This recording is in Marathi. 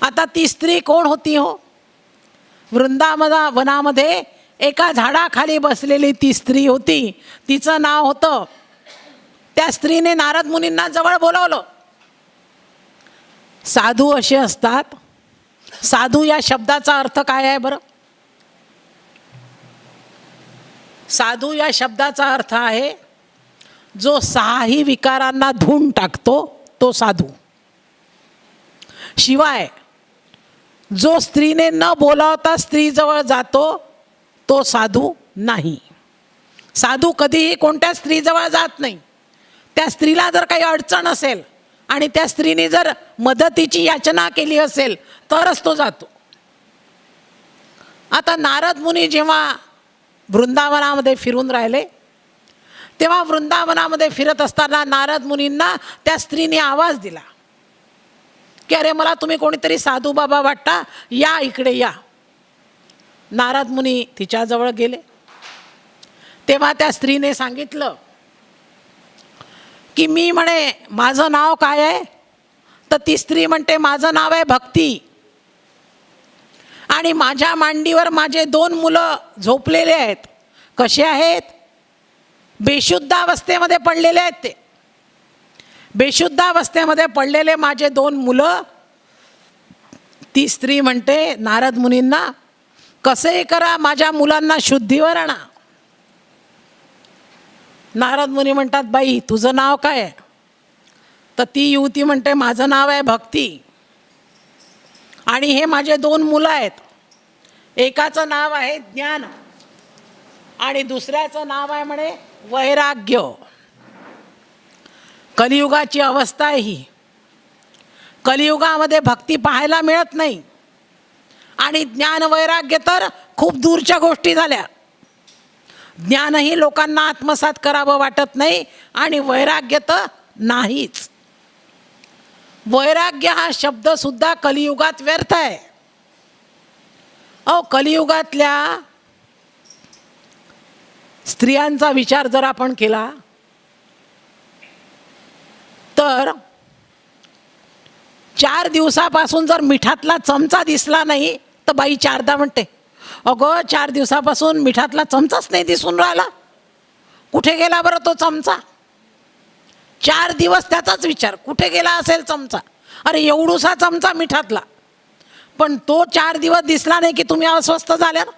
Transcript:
आता ती स्त्री कोण होती हो? वनामध्ये एका झाडाखाली बसलेली ती स्त्री होती. तिचं नाव होतं. त्या स्त्रीने नारद मुनींना जवळ बोलावलं. साधू असे असतात. साधू या शब्दाचा अर्थ काय आहे बरं? साधू या शब्दाचा अर्थ आहे जो सहाही विकारांना धुवून टाकतो तो साधू. शिवाय जो स्त्रीने न बोलावता स्त्रीजवळ जातो तो साधू नाही. साधू कधीही कोणत्या स्त्रीजवळ जात नाही. त्या स्त्रीला जर काही अडचण असेल आणि त्या स्त्रीने जर मदतीची याचना केली असेल तरच तो जातो. आता नारद मुनी जेव्हा वृंदावनामध्ये फिरून राहिले तेव्हा वृंदावनामध्ये फिरत असताना नारद मुनींना त्या स्त्रीने आवाज दिला की अरे मला तुम्ही कोणीतरी साधू बाबा वाटता, या इकडे या. नारद मुनी तिच्याजवळ गेले. तेव्हा त्या स्त्रीने सांगितलं की मी म्हणे माझं नाव काय आहे? तर ती स्त्री म्हणते माझं नाव आहे भक्ती आणि माझ्या मांडीवर माझे 2 मुलं झोपलेले आहेत. कसे आहेत? बेशुद्ध अवस्थेमध्ये पडलेले आहेत ते. बेशुद्ध अवस्थेमध्ये पडलेले माझे 2 मुलं. ती स्त्री म्हणते नारद मुनींना कसे करा माझ्या मुलांना शुद्धीवर आणा. नारद मुनी म्हणतात बाई तुझं नाव काय आहे? तर ती युवती म्हणते माझं नाव आहे भक्ती आणि हे माझे 2 मुलं आहेत. एकाचं नाव आहे ज्ञान आणि दुसऱ्याचं नाव आहे म्हणे वैराग्य. कलियुगाची अवस्था आहे ही. कलियुगामध्ये भक्ती पाहायला मिळत नाही आणि ज्ञान वैराग्य तर खूप दूरच्या गोष्टी झाल्या. ज्ञानही लोकांना आत्मसात करावं वाटत नाही आणि वैराग्य तर नाहीच. वैराग्य हा शब्द सुद्धा कलियुगात व्यर्थ आहे. कलियुगातल्या स्त्रियांचा विचार जर आपण केला तर 4 दिवसापासून जर मिठातला चमचा दिसला नाही तर बाई 4दा म्हणते अगं 4 दिवसापासून मिठातला चमचाच नाही दिसून राहिला, कुठे गेला बरं तो चमचा? 4 दिवस त्याचाच विचार, कुठे गेला असेल चमचा? अरे एवढूसा चमचा मिठातला, पण तो 4 दिवस दिसला नाही की तुम्ही अस्वस्थ झाल्या ना.